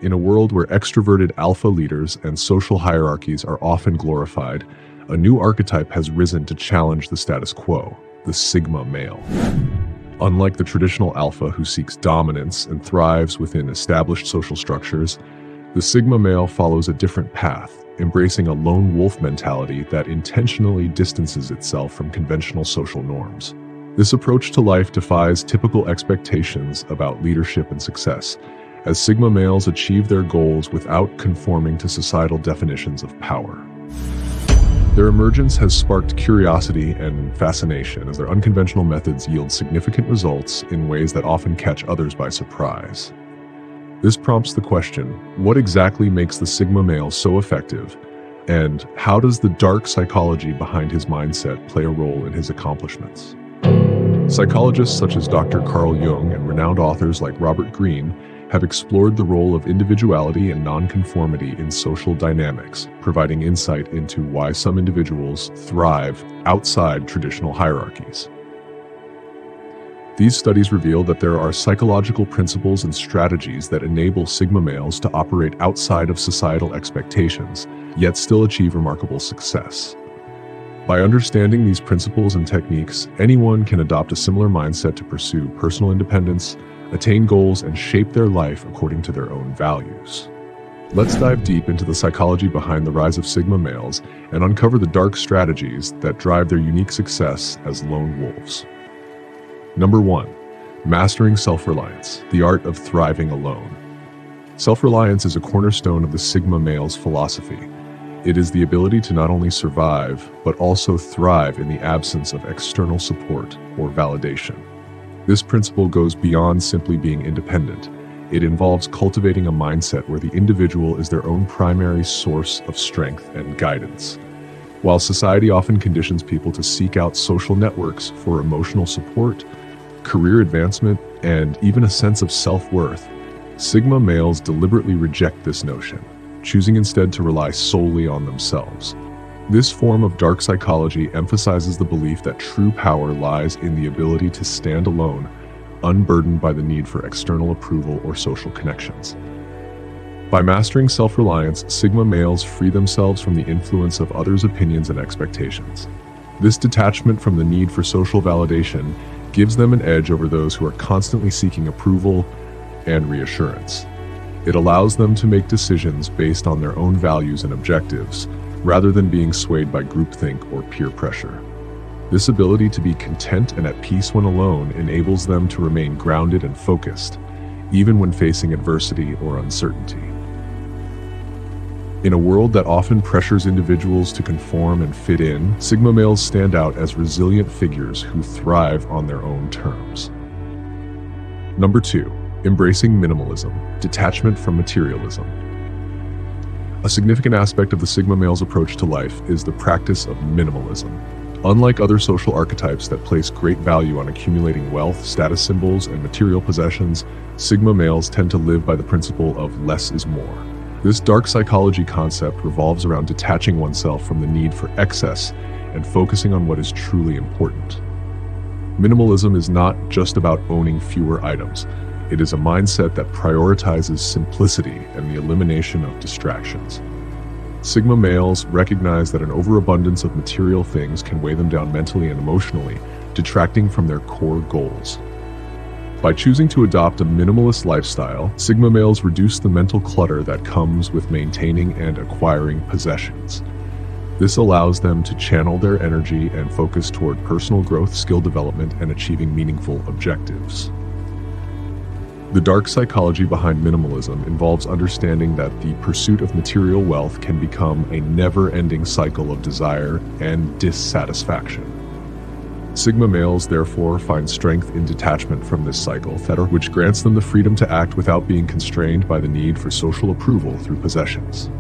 In a world where extroverted alpha leaders and social hierarchies are often glorified, a new archetype has risen to challenge the status quo, the Sigma male. Unlike the traditional alpha who seeks dominance and thrives within established social structures, the Sigma male follows a different path, embracing a lone wolf mentality that intentionally distances itself from conventional social norms. This approach to life defies typical expectations about leadership and success, as Sigma males achieve their goals without conforming to societal definitions of power. Their emergence has sparked curiosity and fascination, as their unconventional methods yield significant results in ways that often catch others by surprise. This prompts the question, what exactly makes the Sigma male so effective, and how does the dark psychology behind his mindset play a role in his accomplishments? Psychologists such as Dr. Carl Jung and renowned authors like Robert Greene have explored the role of individuality and nonconformity in social dynamics, providing insight into why some individuals thrive outside traditional hierarchies. These studies reveal that there are psychological principles and strategies that enable Sigma males to operate outside of societal expectations, yet still achieve remarkable success. By understanding these principles and techniques, anyone can adopt a similar mindset to pursue personal independence, attain goals, and shape their life according to their own values. Let's dive deep into the psychology behind the rise of Sigma males and uncover the dark strategies that drive their unique success as lone wolves. Number 1. Mastering self-reliance, the art of thriving alone. Self-reliance is a cornerstone of the Sigma male's philosophy. It is the ability to not only survive, but also thrive in the absence of external support or validation. This principle goes beyond simply being independent. It involves cultivating a mindset where the individual is their own primary source of strength and guidance. While society often conditions people to seek out social networks for emotional support, career advancement, and even a sense of self-worth, Sigma males deliberately reject this notion, choosing instead to rely solely on themselves. This form of dark psychology emphasizes the belief that true power lies in the ability to stand alone, unburdened by the need for external approval or social connections. By mastering self-reliance, Sigma males free themselves from the influence of others' opinions and expectations. This detachment from the need for social validation gives them an edge over those who are constantly seeking approval and reassurance. It allows them to make decisions based on their own values and objectives, rather than being swayed by groupthink or peer pressure. This ability to be content and at peace when alone enables them to remain grounded and focused, even when facing adversity or uncertainty. In a world that often pressures individuals to conform and fit in, Sigma males stand out as resilient figures who thrive on their own terms. Number 2. Embracing minimalism, detachment from materialism. A significant aspect of the Sigma male's approach to life is the practice of minimalism. Unlike other social archetypes that place great value on accumulating wealth, status symbols, and material possessions, Sigma males tend to live by the principle of less is more. This dark psychology concept revolves around detaching oneself from the need for excess and focusing on what is truly important. Minimalism is not just about owning fewer items. It is a mindset that prioritizes simplicity and the elimination of distractions. Sigma males recognize that an overabundance of material things can weigh them down mentally and emotionally, detracting from their core goals. By choosing to adopt a minimalist lifestyle, Sigma males reduce the mental clutter that comes with maintaining and acquiring possessions. This allows them to channel their energy and focus toward personal growth, skill development, and achieving meaningful objectives. The dark psychology behind minimalism involves understanding that the pursuit of material wealth can become a never-ending cycle of desire and dissatisfaction. Sigma males therefore find strength in detachment from this cycle, which grants them the freedom to act without being constrained by the need for social approval through possessions.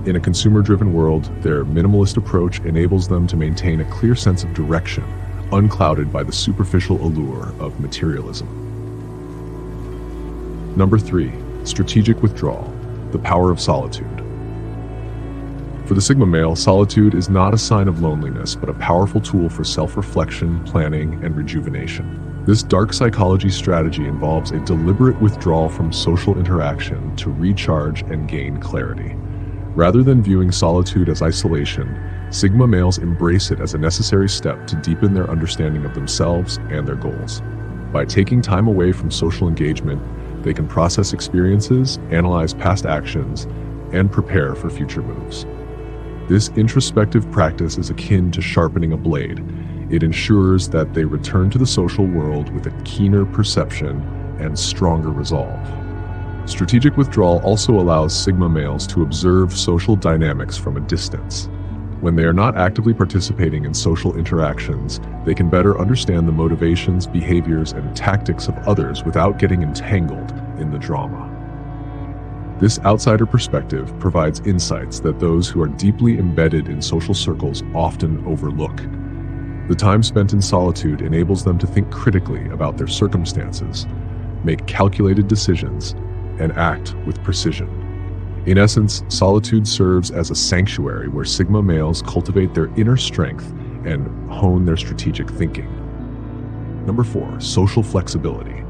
In a consumer-driven world, their minimalist approach enables them to maintain a clear sense of direction, unclouded by the superficial allure of materialism. Number 3. Strategic withdrawal, the power of solitude. For the Sigma male, solitude is not a sign of loneliness, but a powerful tool for self-reflection, planning, and rejuvenation. This dark psychology strategy involves a deliberate withdrawal from social interaction to recharge and gain clarity. Rather than viewing solitude as isolation, Sigma males embrace it as a necessary step to deepen their understanding of themselves and their goals. By taking time away from social engagement, they can process experiences, analyze past actions, and prepare for future moves. This introspective practice is akin to sharpening a blade. It ensures that they return to the social world with a keener perception and stronger resolve. Strategic withdrawal also allows Sigma males to observe social dynamics from a distance. When they are not actively participating in social interactions, they can better understand the motivations, behaviors, and tactics of others without getting entangled in the drama. This outsider perspective provides insights that those who are deeply embedded in social circles often overlook. The time spent in solitude enables them to think critically about their circumstances, make calculated decisions, and act with precision. In essence, solitude serves as a sanctuary where Sigma males cultivate their inner strength and hone their strategic thinking. Number 4, social flexibility,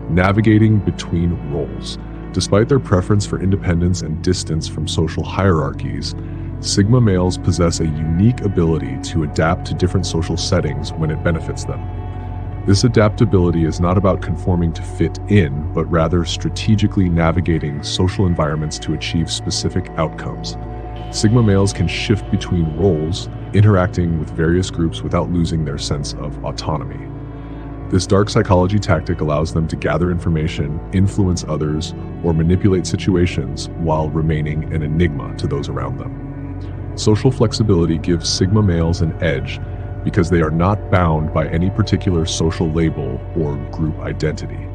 navigating between roles. Despite their preference for independence and distance from social hierarchies, Sigma males possess a unique ability to adapt to different social settings when it benefits them. This adaptability is not about conforming to fit in, but rather strategically navigating social environments to achieve specific outcomes. Sigma males can shift between roles, interacting with various groups without losing their sense of autonomy. This dark psychology tactic allows them to gather information, influence others, or manipulate situations while remaining an enigma to those around them. Social flexibility gives Sigma males an edge because they are not bound by any particular social label or group identity.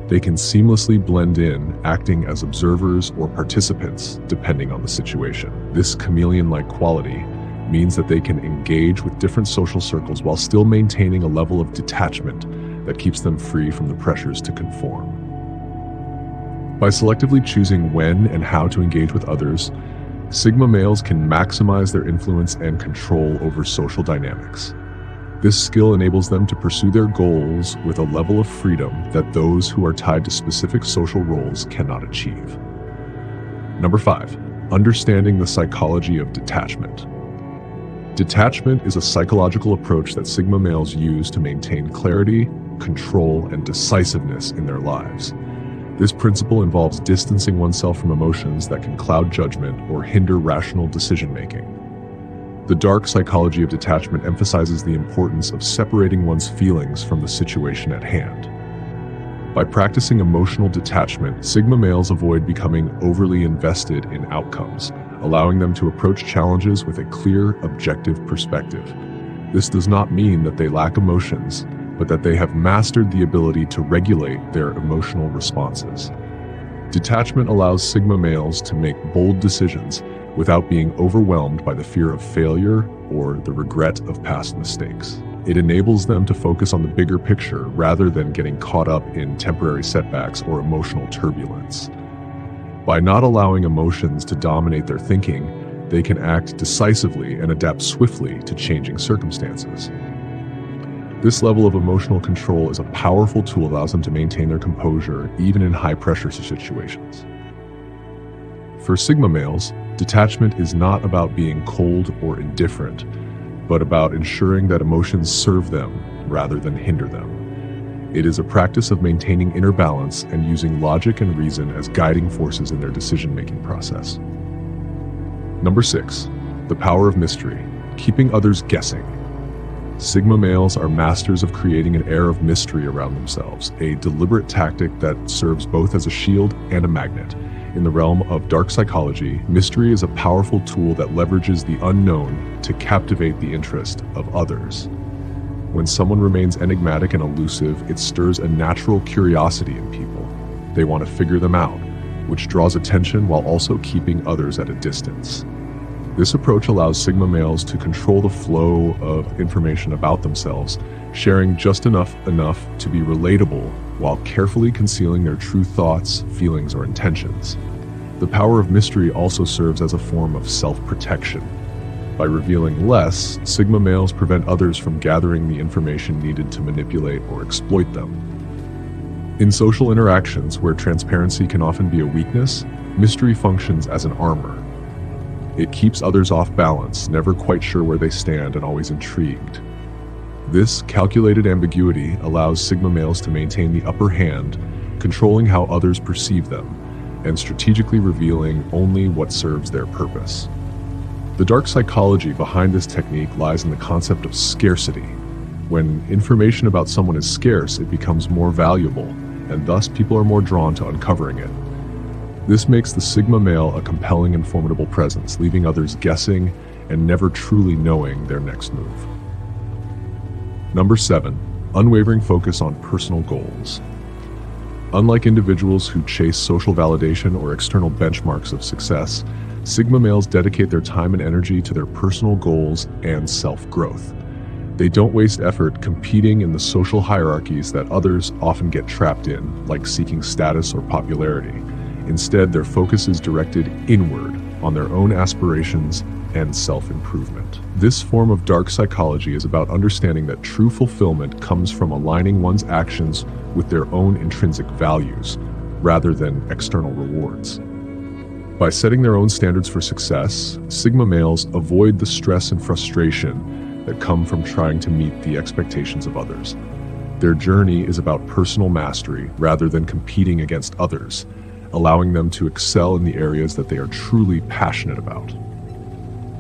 They can seamlessly blend in, acting as observers or participants, depending on the situation. This chameleon-like quality means that they can engage with different social circles while still maintaining a level of detachment that keeps them free from the pressures to conform. By selectively choosing when and how to engage with others, Sigma males can maximize their influence and control over social dynamics. This skill enables them to pursue their goals with a level of freedom that those who are tied to specific social roles cannot achieve. Number 5, understanding the psychology of detachment. Detachment is a psychological approach that Sigma males use to maintain clarity, control, and decisiveness in their lives. This principle involves distancing oneself from emotions that can cloud judgment or hinder rational decision-making. The dark psychology of detachment emphasizes the importance of separating one's feelings from the situation at hand. By practicing emotional detachment, Sigma males avoid becoming overly invested in outcomes, allowing them to approach challenges with a clear, objective perspective. This does not mean that they lack emotions, but that they have mastered the ability to regulate their emotional responses. Detachment allows Sigma males to make bold decisions without being overwhelmed by the fear of failure or the regret of past mistakes. It enables them to focus on the bigger picture rather than getting caught up in temporary setbacks or emotional turbulence. By not allowing emotions to dominate their thinking, they can act decisively and adapt swiftly to changing circumstances. This level of emotional control is a powerful tool that allows them to maintain their composure even in high-pressure situations. For Sigma males, detachment is not about being cold or indifferent, but about ensuring that emotions serve them rather than hinder them. It is a practice of maintaining inner balance and using logic and reason as guiding forces in their decision-making process. Number 6, the power of mystery, keeping others guessing. Sigma males are masters of creating an air of mystery around themselves, a deliberate tactic that serves both as a shield and a magnet. In the realm of dark psychology, mystery is a powerful tool that leverages the unknown to captivate the interest of others. When someone remains enigmatic and elusive, it stirs a natural curiosity in people. They want to figure them out, which draws attention while also keeping others at a distance. This approach allows Sigma males to control the flow of information about themselves, sharing just enough to be relatable while carefully concealing their true thoughts, feelings, or intentions. The power of mystery also serves as a form of self-protection. By revealing less, Sigma males prevent others from gathering the information needed to manipulate or exploit them. In social interactions where transparency can often be a weakness, mystery functions as an armor. It keeps others off balance, never quite sure where they stand and always intrigued. This calculated ambiguity allows Sigma males to maintain the upper hand, controlling how others perceive them, and strategically revealing only what serves their purpose. The dark psychology behind this technique lies in the concept of scarcity. When information about someone is scarce, it becomes more valuable, and thus people are more drawn to uncovering it. This makes the Sigma male a compelling and formidable presence, leaving others guessing and never truly knowing their next move. Number 7, unwavering focus on personal goals. Unlike individuals who chase social validation or external benchmarks of success, Sigma males dedicate their time and energy to their personal goals and self-growth. They don't waste effort competing in the social hierarchies that others often get trapped in, like seeking status or popularity. Instead, their focus is directed inward on their own aspirations and self-improvement. This form of dark psychology is about understanding that true fulfillment comes from aligning one's actions with their own intrinsic values, rather than external rewards. By setting their own standards for success, Sigma males avoid the stress and frustration that come from trying to meet the expectations of others. Their journey is about personal mastery rather than competing against others, allowing them to excel in the areas that they are truly passionate about.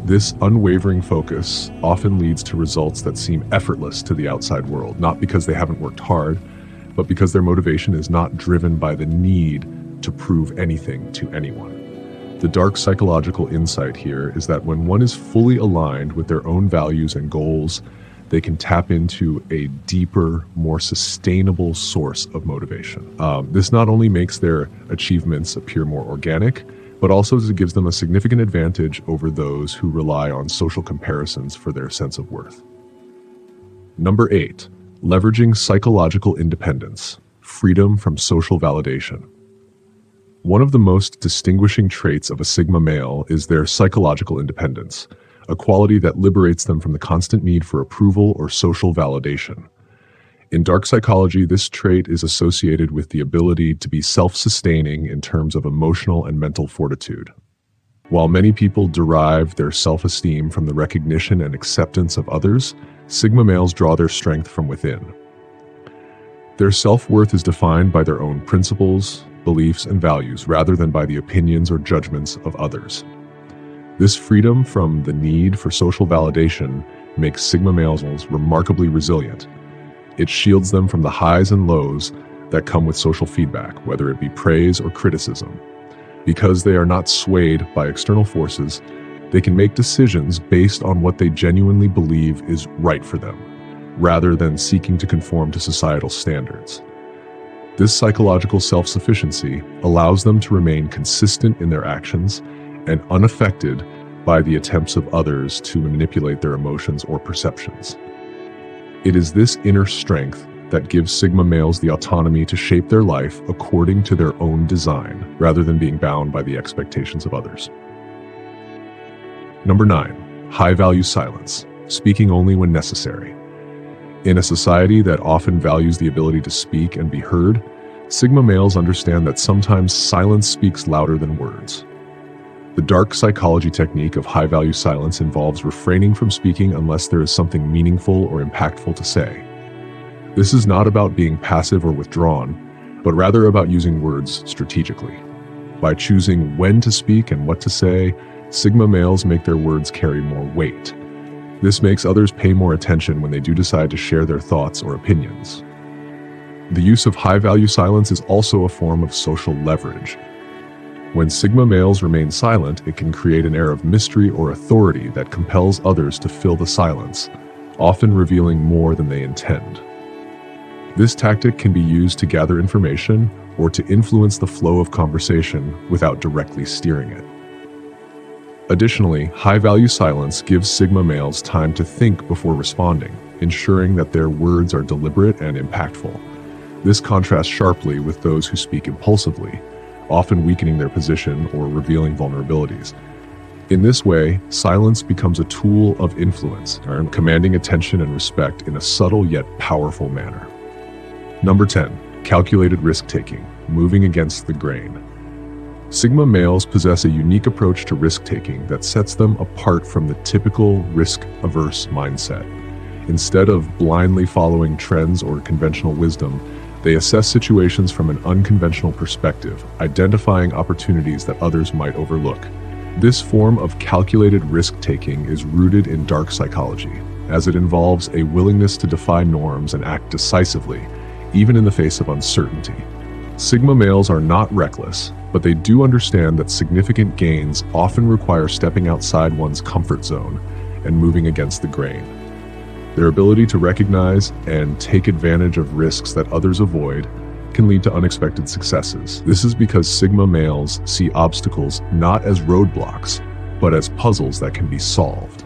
This unwavering focus often leads to results that seem effortless to the outside world, not because they haven't worked hard, but because their motivation is not driven by the need to prove anything to anyone. The dark psychological insight here is that when one is fully aligned with their own values and goals, they can tap into a deeper, more sustainable source of motivation. This not only makes their achievements appear more organic, but also gives them a significant advantage over those who rely on social comparisons for their sense of worth. Number 8, leveraging psychological independence, freedom from social validation. One of the most distinguishing traits of a Sigma male is their psychological independence, a quality that liberates them from the constant need for approval or social validation. In dark psychology, this trait is associated with the ability to be self-sustaining in terms of emotional and mental fortitude. While many people derive their self-esteem from the recognition and acceptance of others, Sigma males draw their strength from within. Their self-worth is defined by their own principles, beliefs, and values, rather than by the opinions or judgments of others. This freedom from the need for social validation makes Sigma males remarkably resilient. It shields them from the highs and lows that come with social feedback, whether it be praise or criticism. Because they are not swayed by external forces, they can make decisions based on what they genuinely believe is right for them, rather than seeking to conform to societal standards. This psychological self-sufficiency allows them to remain consistent in their actions and unaffected by the attempts of others to manipulate their emotions or perceptions. It is this inner strength that gives Sigma males the autonomy to shape their life according to their own design, rather than being bound by the expectations of others. Number 9, high-value silence, speaking only when necessary. In a society that often values the ability to speak and be heard, Sigma males understand that sometimes silence speaks louder than words. The dark psychology technique of high-value silence involves refraining from speaking unless there is something meaningful or impactful to say. This is not about being passive or withdrawn, but rather about using words strategically. By choosing when to speak and what to say, Sigma males make their words carry more weight. This makes others pay more attention when they do decide to share their thoughts or opinions. The use of high-value silence is also a form of social leverage. When Sigma males remain silent, it can create an air of mystery or authority that compels others to fill the silence, often revealing more than they intend. This tactic can be used to gather information or to influence the flow of conversation without directly steering it. Additionally, high-value silence gives Sigma males time to think before responding, ensuring that their words are deliberate and impactful. This contrasts sharply with those who speak impulsively, often weakening their position or revealing vulnerabilities. In this way, silence becomes a tool of influence, commanding attention and respect in a subtle yet powerful manner. Number 10. Calculated risk-taking, moving against the grain. Sigma males possess a unique approach to risk-taking that sets them apart from the typical risk-averse mindset. Instead of blindly following trends or conventional wisdom, they assess situations from an unconventional perspective, identifying opportunities that others might overlook. This form of calculated risk-taking is rooted in dark psychology, as it involves a willingness to defy norms and act decisively, even in the face of uncertainty. Sigma males are not reckless, but they do understand that significant gains often require stepping outside one's comfort zone and moving against the grain. Their ability to recognize and take advantage of risks that others avoid can lead to unexpected successes. This is because Sigma males see obstacles not as roadblocks, but as puzzles that can be solved.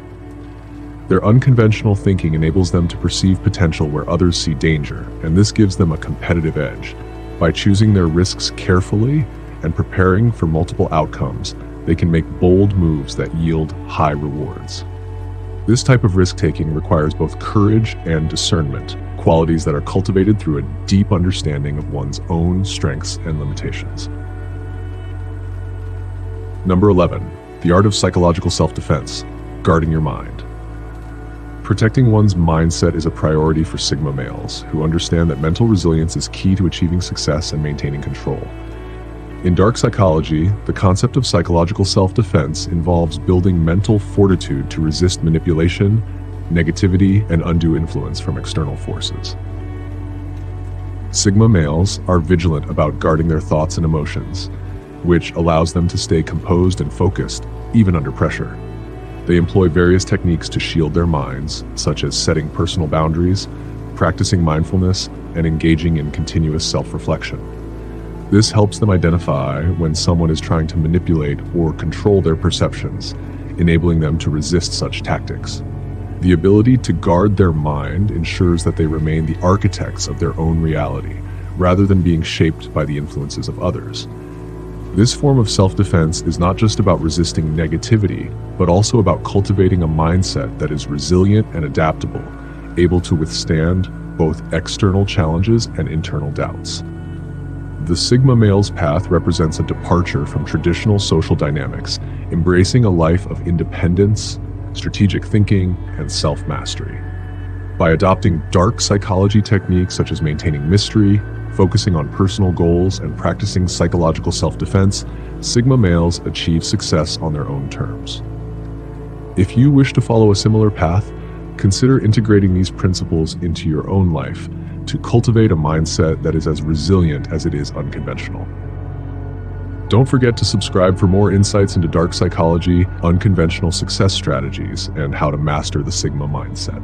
Their unconventional thinking enables them to perceive potential where others see danger, and this gives them a competitive edge. By choosing their risks carefully and preparing for multiple outcomes, they can make bold moves that yield high rewards. This type of risk-taking requires both courage and discernment, qualities that are cultivated through a deep understanding of one's own strengths and limitations. Number 11. The art of psychological self-defense, guarding your mind. Protecting one's mindset is a priority for Sigma males, who understand that mental resilience is key to achieving success and maintaining control. In dark psychology, the concept of psychological self-defense involves building mental fortitude to resist manipulation, negativity, and undue influence from external forces. Sigma males are vigilant about guarding their thoughts and emotions, which allows them to stay composed and focused, even under pressure. They employ various techniques to shield their minds, such as setting personal boundaries, practicing mindfulness, and engaging in continuous self-reflection. This helps them identify when someone is trying to manipulate or control their perceptions, enabling them to resist such tactics. The ability to guard their mind ensures that they remain the architects of their own reality, rather than being shaped by the influences of others. This form of self-defense is not just about resisting negativity, but also about cultivating a mindset that is resilient and adaptable, able to withstand both external challenges and internal doubts. The Sigma male's path represents a departure from traditional social dynamics, embracing a life of independence, strategic thinking, and self-mastery. By adopting dark psychology techniques such as maintaining mystery, focusing on personal goals, and practicing psychological self-defense, Sigma males achieve success on their own terms. If you wish to follow a similar path, consider integrating these principles into your own life to cultivate a mindset that is as resilient as it is unconventional. Don't forget to subscribe for more insights into dark psychology, unconventional success strategies, and how to master the Sigma mindset.